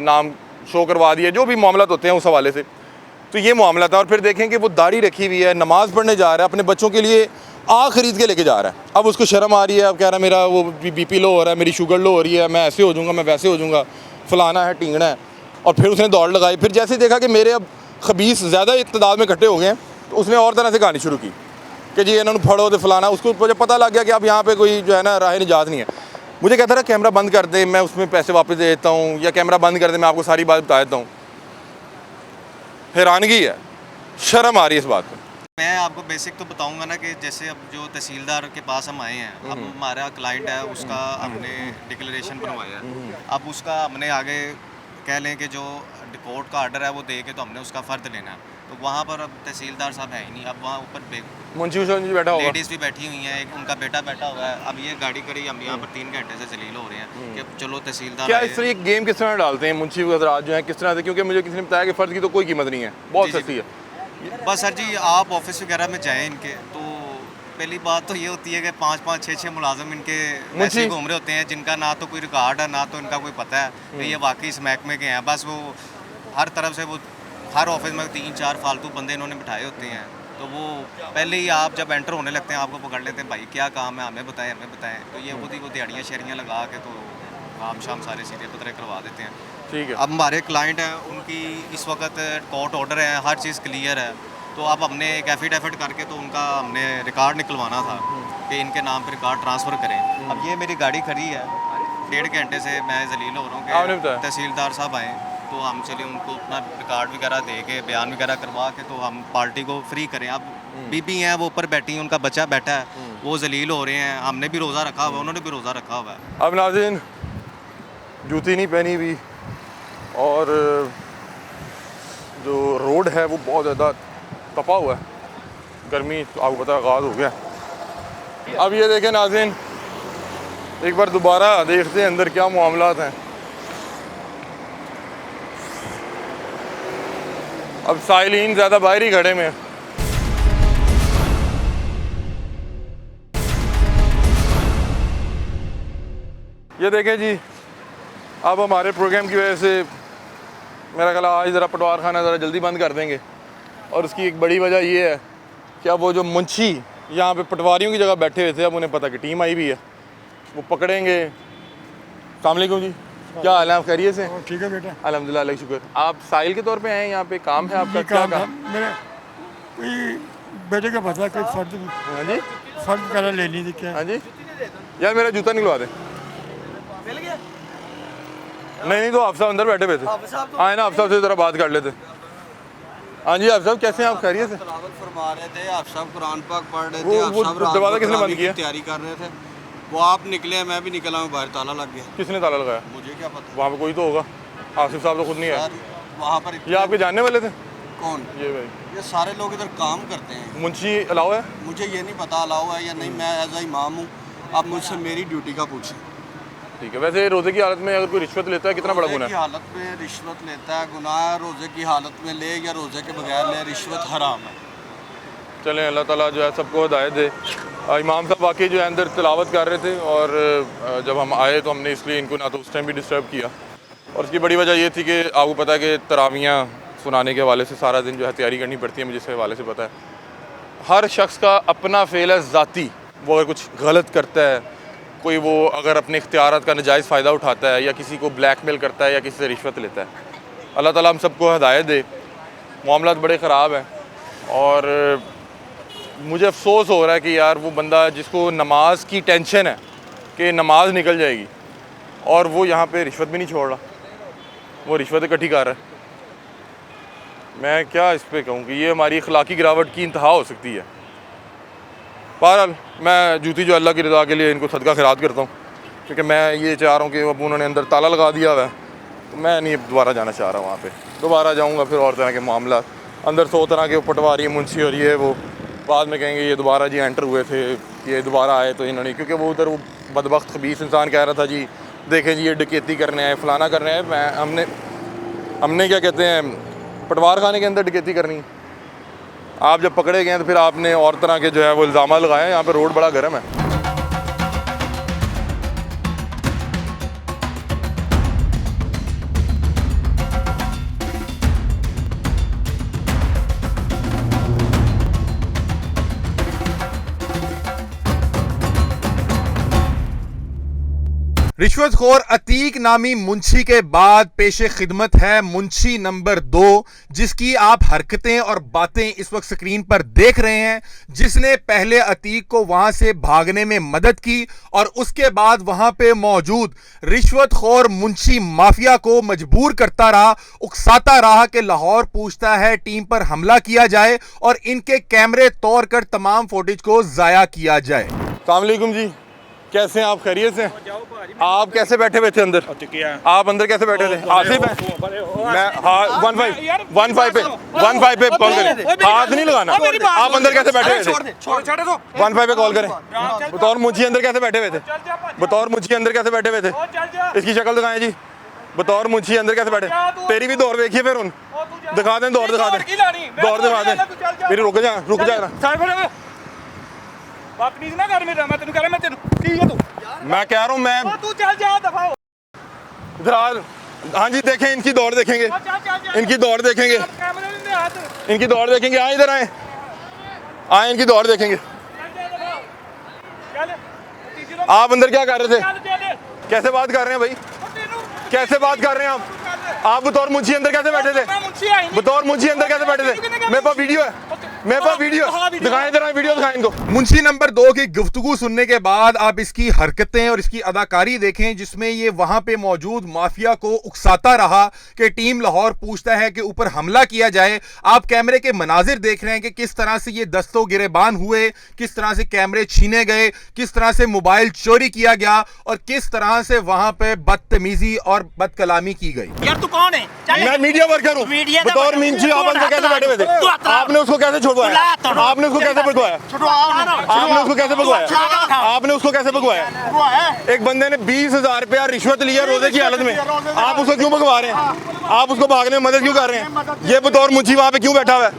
नाम शो करवा दिया, जो भी मामला होते हैं उस हवाले से। तो ये मामला था। और फिर देखें कि वो दाढ़ी रखी हुई है, नमाज़ पढ़ने जा रहा है, अपने बच्चों के लिए आग ख़रीद के लेके जा रहा है। अब उसको शर्म आ रही है, अब कह रहा है मेरा वो BP लो हो रहा है, मेरी शुगर लो हो रही है, मैं ऐसे हो जाऊँगा, मैं वैसे हो जाऊँगा, फलाना है टींगना है। और फिर उसने दौड़ लगाई। फिर जैसे देखा कि मेरे अब खबीस ज़्यादा इत्तेदाद में इकट्ठे हो गए हैं तो उसने और तरह से कहानी शुरू की कि जी इन्होंने फड़ो तो फलाना। उसको मुझे पता लग गया कि अब यहाँ पे कोई जो है ना राह निजात नहीं है। मुझे कहता रहा कैमरा बंद कर दे, मैं उसमें पैसे वापस दे देता हूँ, या कैमरा बंद कर दे, मैं आपको सारी बात बता देता हूँ। हैरानगी है, शर्म आ रही है इस बात पर। मैं आपको बेसिक तो बताऊंगा ना कि जैसे अब जो तहसीलदार के पास हम आए हैं, अब हमारा क्लाइंट है, उसका हमने डिक्लेरेशन बनवाया है। अब उसका हमने आगे कह लें कि जो कोर्ट का आर्डर है वो दे के तो हमने उसका फ़र्द लेना है। तो वहाँ पर अब तहसीलदार साहब है ही नहीं। अब वहाँ ऊपर मुंशी जी बैठा होगा, लेडीज़ भी बैठी हुई हैं, एक उनका बेटा बैठा हुआ है। अब ये गाड़ी खड़ी, हम यहाँ पर 3 घंटे से जलील हो रहे हैं कि अब चलो तहसीलदार क्या आए। इस तरह एक गेम किस तरह डालते हैं मुंशी हजरात जो हैं, किस तरह से? क्योंकि मुझे किसी ने बताया कि फ़र्ज की तो कोई कीमत नहीं है, बहुत जी, जी। सस्ती है। बस सर जी, आप ऑफिस वगैरह में जाएं इनके, तो पहली बात तो ये होती है कि 5-5, 6-6 मुलाजिम इनके ऐसे ही घूम रहे होते हैं जिनका ना तो कोई रिकॉर्ड है, ना तो इनका कोई पता है कि ये वाकई इस महकमे के हैं। बस वो हर तरफ से वो हर ऑफिस में 3-4 फालतू बंदे इन्होंने बिठाए होते हैं। तो वो पहले ही आप जब एंटर होने लगते हैं आपको पकड़ लेते हैं, भाई क्या काम है, हमें बताएं, हमें बताएं। तो ये खुद ही वो दिहाड़ियाँ शहरियाँ लगा के तो काम शाम सारे सीधे पतरे करवा देते हैं। ठीक है। अब हमारे क्लाइंट हैं, उनकी इस वक्त कोर्ट ऑर्डर है, हर चीज़ क्लियर है। तो अब हमने एक एफिडेविट करके तो उनका हमने रिकॉर्ड निकलवाना था कि इनके नाम पर रिकॉर्ड ट्रांसफ़र करें। अब ये मेरी गाड़ी खड़ी है, 1.5 घंटे से मैं जलील हो रहा हूँ आपने कि बताया? तहसीलदार साहब आए तो हम चले उनको अपना रिकॉर्ड वगैरह दे के बयान वगैरह करवा के तो हम पार्टी को फ्री करें। अब बीबी हैं वो ऊपर बैठी हैं, उनका बच्चा बैठा है, वो जलील हो रहे हैं। हमने भी रोज़ा रखा हुआ है, उन्होंने भी रोज़ा रखा हुआ है। अब नाज़रीन, जूती नहीं पहनी हुई और जो रोड है वो बहुत ज़्यादा तपा हुआ है, गर्मी तो आपको पता आगाज़ हो गया। अब ये देखें नाज़रीन, एक बार दोबारा देखते हैं अंदर क्या मामलात हैं। अब साइलिन ज़्यादा बाहर ही खड़े में। ये देखें जी, अब हमारे प्रोग्राम की वजह से मेरा ख्याल आज ज़रा पटवार खाना ज़रा जल्दी बंद कर देंगे। और उसकी एक बड़ी वजह ये है कि अब वो जो मुंशी यहाँ पे पटवारियों की जगह बैठे हुए थे, अब उन्हें पता कि टीम आई भी है, वो पकड़ेंगे। अस्सलाम वालेकुम जी, क्या हाल है, आप खैरियत से? ठीक है बेटा। अल्हम्दुलिल्लाह, अल्लाह का शुक्र। आप साहिल के तौर पे आए हैं यहाँ पे, काम है आपका? क्या काम? मेरे कोई बेटे का पता कोई हाँ जी, फर्द वगैरह लेनी थी क्या? हाँ जी। यार मेरा जूता निकलवा दे। मिल गया। नहीं तो आप साहब अंदर बैठे हुए थे, आए ना आप साहब से ज़रा बात कर लेते। हाँ जी, आप साहब कैसे हैं, आप खैरियत से? तिलावत फरमा रहे थे, आप सब कुरान पाक पढ़ रहे थे, वो आप सब रात दरवाज़ा को किसने बंद तरावी की किया? तैयारी कर रहे थे। वो आप निकले, मैं भी निकला हूँ बाहर, ताला लग गया। किसने ताला लगाया? मुझे क्या पता। वहाँ पे कोई तो होगा, आसिफ साहब तो खुद नहीं है। यार वहाँ पर ये आपके जानने वाले थे? कौन? ये भाई ये सारे लोग इधर काम करते हैं। मुंशी अलाउ है? मुझे ये नहीं पता अलाउ है या नहीं, मैं एज ए इमाम हूँ। आप मुझसे मेरी ड्यूटी का पूछें। ठीक है। वैसे रोज़े की हालत में अगर कोई रिश्वत लेता है कितना बड़ा गुनाह रोज़े की है? हालत में रिश्वत लेता है गुनाह है, रोज़े की हालत में ले या रोज़े के बगैर ले, रिश्वत हराम है। चलें, अल्लाह ताला जो है सबको हिदायत दे। इमाम साहब वाकई जो है अंदर तिलावत कर रहे थे और जब हम आए तो हमने इसलिए इनको ना तो उस टाइम भी डिस्टर्ब किया। और उसकी बड़ी वजह ये थी कि आपको पता है कि तरावियाँ सुनाने के हवाले से सारा दिन जो है तैयारी करनी पड़ती है, मुझे इस हवाले से पता है। हर शख्स का अपना फ़ेल है ज़ाती, वो अगर कुछ गलत करता है, कोई वो अगर अपने इख्तियारात का नाजायज़ फ़ायदा उठाता है या किसी को ब्लैकमेल करता है या किसी से रिश्वत लेता है, अल्लाह ताला हम सबको हिदायत दे। मामलात बड़े ख़राब हैं और मुझे अफसोस हो रहा है कि यार वो बंदा जिसको नमाज की टेंशन है कि नमाज निकल जाएगी और वो यहाँ पे रिश्वत भी नहीं छोड़ रहा, वो रिश्वत इकट्ठी कर रहा है। मैं क्या इस पर कहूँ कि ये हमारी अखलाकी गिरावट की इंतहा हो सकती है। बहरहाल मैं जूती जो अल्लाह की रज़ा के लिए इनको सदका खैरात करता हूँ, क्योंकि मैं ये चाह रहा हूँ कि अब उन्होंने अंदर ताला लगा दिया हुआ है, तो मैं नहीं दोबारा जाना चाह रहा हूँ वहाँ पे। दोबारा जाऊँगा फिर और तरह के मामला अंदर 100 तरह के पटवारी मुंशी और ये वो बाद में कहेंगे ये दोबारा जी एंटर हुए थे, ये दोबारा आए तो इन्होंने, क्योंकि वो उधर वो बदबख्त खबीस इंसान कह रहा था जी देखें जी ये डकैती करने आए, फलाना करने आए। हमने क्या कहते हैं पटवार खाने के अंदर डकैती करनी है। आप जब पकड़े गए तो फिर आपने और तरह के जो है वो इल्ज़ाम लगाए। यहाँ पे रोड बड़ा गर्म है। रिश्वतखोर अतीक नामी मुंशी के बाद पेशे खिदमत है मुंशी नंबर 2, जिसकी आप हरकतें और बातें इस वक्त स्क्रीन पर देख रहे हैं, जिसने पहले अतीक को वहां से भागने में मदद की और उसके बाद वहां पे मौजूद रिश्वतखोर मुंशी माफिया को मजबूर करता रहा, उकसाता रहा कि लाहौर पूछता है टीम पर हमला किया जाए और इनके कैमरे तोड़कर तमाम फुटेज को जाया किया जाए। अस्सलाम वालेकुम जी, कैसे हैं आप? खैरियत से? आप कैसे बैठे हुए थे अंदर? आप अंदर कैसे बैठे थे? आसिफ है? मैं हाँ 15 पे कॉल करें, हाथ नहीं लगाना। आप अंदर कैसे बैठे हुए थे? 15 पे कॉल करें। बतौर मुंशी अंदर कैसे बैठे हुए थे? बतौर मुंशी अंदर कैसे बैठे हुए थे? इसकी शक्ल दिखाएं जी। बतौर मुंशी अंदर कैसे बैठे? तेरी भी दौड़ देखिए फिर उन दिखा दें, दौड़ दिखा दें, दौड़ दिखा दें। फिर रुक जा बदतमीज ना कर मेरा, मैं तेनू कह रहा, मैं तेनू की है तू, मैं कह रहा हूं मैं तू चल जा दफा हो। इधर हाँ जी, देखें इनकी दौड़ देखेंगे, इनकी दौड़ देखेंगे, कैमरे में हाथ इनकी दौड़ देखेंगे। आए इधर आए, आए इनकी दौड़ देखेंगे। आप अंदर क्या कर रहे थे? कैसे बात कर रहे हैं भाई? कैसे बात कर रहे हैं आप बतौर मुंशी अंदर कैसे बैठे थे? बतौर मुंशी अंदर कैसे बैठे थे? मेरे पास वीडियो है, मेरे पास वीडियो दिखाएं, इधर वीडियो दिखाएं इनको। मुंशी नंबर 2 की गुफ्तगू सुनने के बाद आप इसकी हरकतें और इसकी अदाकारी देखें, जिसमें ये वहां पे मौजूद माफिया को उकसाता रहा कि टीम लाहौर पूछता है कि ऊपर हमला किया जाए। आप कैमरे के मनाजिर देख रहे हैं कि किस तरह से ये दस्तों गिरेबान हुए, किस तरह से कैमरे छीने गए, किस तरह से मोबाइल चोरी किया गया और किस तरह से वहां पे बदतमीजी और बदकलामी की गई। यार तू कौन है? मैं मीडिया वर्कर हूँ। बतौर मुंशी आप अंदर कैसे बैठे हुए थे? आपने उसको कैसे छुड़वाया? आपने उसको कैसे भगवाया? आपने उसको कैसे भगवाया? आपने उसको कैसे भगवाया? एक बंदे ने 20,000 रुपया रिश्वत लिया रोजे की हालत में, आप उसको क्यों भगवा रहे हैं? आप उसको भागने में मदद क्यों कर रहे हैं? ये बतौर मुंशी वहां पे क्यों बैठा हुआ है?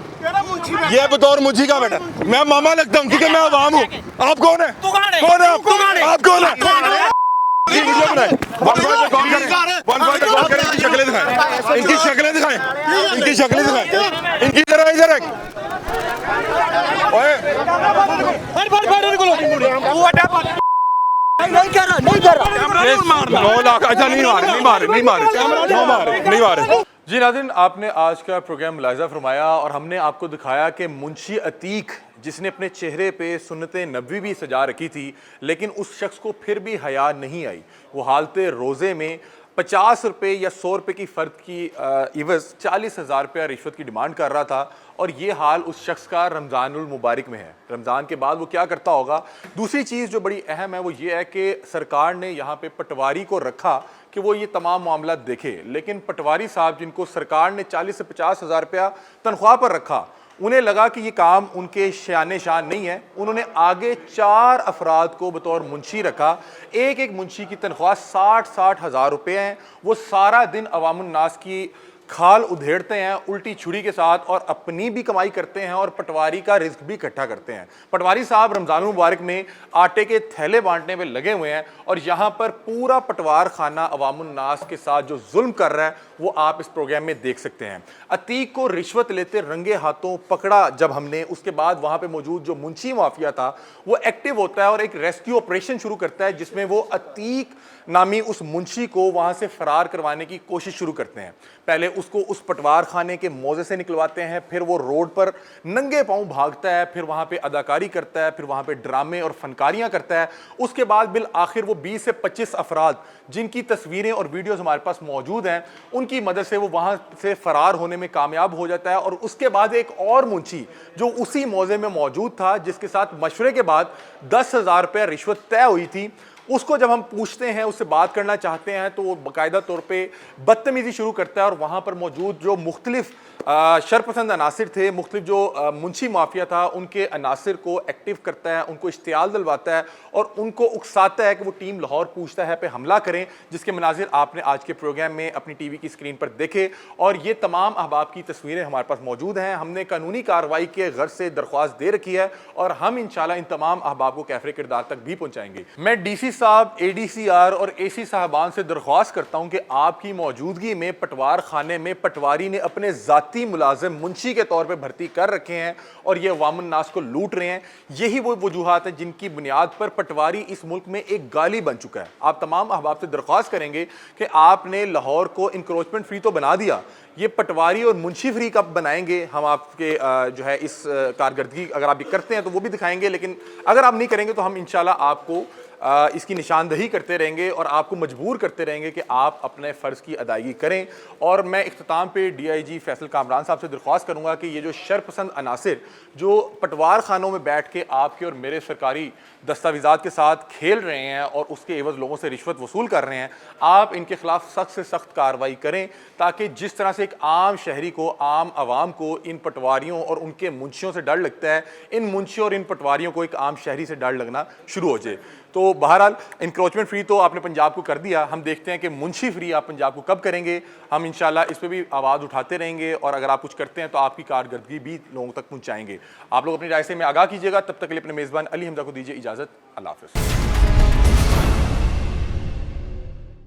ये बतौर मुंशी का बैठा? मैं मामा लगता हूँ क्योंकि मैं अवाम हूँ। आप कौन है? कौन है आप? कौन है? वीडियो बनाए, कॉल करें, इनकी शक्लें दिखाएं, इनकी शक्लें दिखाएं, इनकी शक्लें दिखाएं, इनकी जरा इधर है। ओए नहीं कर रहा 9 लाख। अच्छा नहीं मारे। जी नाज़रीन, आपने आज का प्रोग्राम मुलाहिज़ा फरमाया और हमने आपको दिखाया कि मुंशी अतीक, जिसने अपने चेहरे पे सुन्नत नबवी भी सजा रखी थी, लेकिन उस शख्स को फिर भी हया नहीं आई। वो हालते रोज़े में 50 रुपये या 100 रुपये की फ़र्द की इवज़ 40,000 रुपया रिश्वत की डिमांड कर रहा था। और ये हाल उस शख्स का रमज़ानुल मुबारक में है। रमज़ान के बाद वो क्या करता होगा? दूसरी चीज़ जो बड़ी अहम है वो ये है कि सरकार ने यहाँ पे पटवारी को रखा कि वो ये तमाम मामला देखे, लेकिन पटवारी साहब जिनको सरकार ने 40 से 50,000 रुपया तनख्वाह पर रखा, उन्हें लगा कि ये काम उनके शान शान नहीं है। उन्होंने आगे 4 अफराद को बतौर मुंशी रखा। एक एक मुंशी की तनख्वाह 60-60 हज़ार रुपये हैं। वो सारा दिन अवामुन नास की खाल उधेड़ते हैं उल्टी छुरी के साथ और अपनी भी कमाई करते हैं और पटवारी का रिस्क भी इकट्ठा करते हैं। पटवारी साहब रमज़ान मुबारक में आटे के थैले बांटने में लगे हुए हैं और यहाँ पर पूरा पटवार खाना अवामुन नास के साथ जो जुल्म कर रहा है वो आप इस प्रोग्राम में देख सकते हैं। अतीक को रिश्वत लेते रंगे हाथों पकड़ा जब हमने, उसके बाद वहाँ पर मौजूद जो मुंशी माफिया था वो एक्टिव होता है और एक रेस्क्यू ऑपरेशन शुरू करता है, जिसमें वो अतीक नामी उस मुंशी को वहाँ से फरार करवाने की कोशिश शुरू करते हैं। पहले उसको उस पटवार खाने के मौजे से निकलवाते हैं, फिर वो रोड पर नंगे पांव भागता है, फिर वहाँ पे अदाकारी करता है, फिर वहाँ पे ड्रामे और फनकारियाँ करता है। उसके बाद बिल आखिर वो 20 से 25 अफराद जिनकी तस्वीरें और वीडियोस हमारे पास मौजूद हैं, उनकी मदद से वो वहाँ से फरार होने में कामयाब हो जाता है। और उसके बाद एक और मुंशी जो उसी मौजे में मौजूद था, जिसके साथ मशवरे के बाद 10,000 रुपये रिश्वत तय हुई थी, उसको जब हम पूछते हैं, उससे बात करना चाहते हैं, तो वो बाकायदा तौर पे बदतमीज़ी शुरू करता है और वहाँ पर मौजूद जो मुख्तलिफ शरपसंद अनासिर थे, मुख्तलिफ जो मुंशी माफिया था, उनके अनासिर को एक्टिव करता है, उनको इश्तियाल दिलवाता है और उनको उकसाता है कि वो टीम लाहौर पूछता है पे हमला करें, जिसके मनाजिर आपने आज के प्रोग्राम में अपनी टीवी की स्क्रीन पर देखे। और ये तमाम अहबाब की तस्वीरें हमारे पास मौजूद हैं। हमने कानूनी कार्रवाई के गर्ज से दरख्वास्त दे रखी है और हम इंशाल्लाह इन तमाम अहबाब को कैफरे किरदार तक भी पहुँचाएंगे। मैं DC साहब, ADCR और AC साहबान से दरख्वास्त करता हूं कि आपकी मौजूदगी में पटवार खाने में पटवारी ने अपने ज़ाती मुलाजिम मुंशी के तौर पे भर्ती कर रखे हैं और ये अवामुन नास को लूट रहे हैं। यही वो वजूहात हैं जिनकी बुनियाद पर पटवारी इस मुल्क में एक गाली बन चुका है। आप तमाम अहबाब से दरख्वास्त करेंगे कि आपने लाहौर को इंक्रोचमेंट फ्री तो बना दिया, ये पटवारी और मुंशी फ्री कब बनाएंगे? हम आपके जो है इस कारकर्दगी अगर आप ये करते हैं तो वो भी दिखाएंगे, लेकिन अगर आप नहीं करेंगे तो हम इंशाल्लाह आपको इसकी निशानदही करते रहेंगे और आपको मजबूर करते रहेंगे कि आप अपने फ़र्ज़ की अदायगी करें। और मैं इख्तिताम पे DIG फैसल कामरान साहब से दरख्वास्त करूँगा कि ये जो शरपसंद अनासिर जो पटवार खानों में बैठ के आपके और मेरे सरकारी दस्तावेज़ात के साथ खेल रहे हैं और उसके एवज़ लोगों से रिश्वत वसूल कर रहे हैं, आप इनके ख़िलाफ़ सख्त से सख्त कार्रवाई करें, ताकि जिस तरह से एक आम शहरी को, आम आवाम को इन पटवारियों और उनके मुंशियों से डर लगता है, इन मुंशियों और इन पटवारियों को एक आम शहरी से डर लगना शुरू हो जाए। तो बहरहाल इंक्रोचमेंट फ्री तो आपने पंजाब को कर दिया, हम देखते हैं कि मुंशी फ्री आप पंजाब को कब करेंगे। हम इंशाल्लाह इस पर भी आवाज़ उठाते रहेंगे और अगर आप कुछ करते हैं तो आपकी कारकर्दगी भी लोगों तक पहुँचाएंगे। आप लोग अपनी राय से में आगाह कीजिएगा। तब तक के लिए अपने मेज़बान अली हमजा को दीजिए इजाज़त। अल्लाह हाफ़िज़।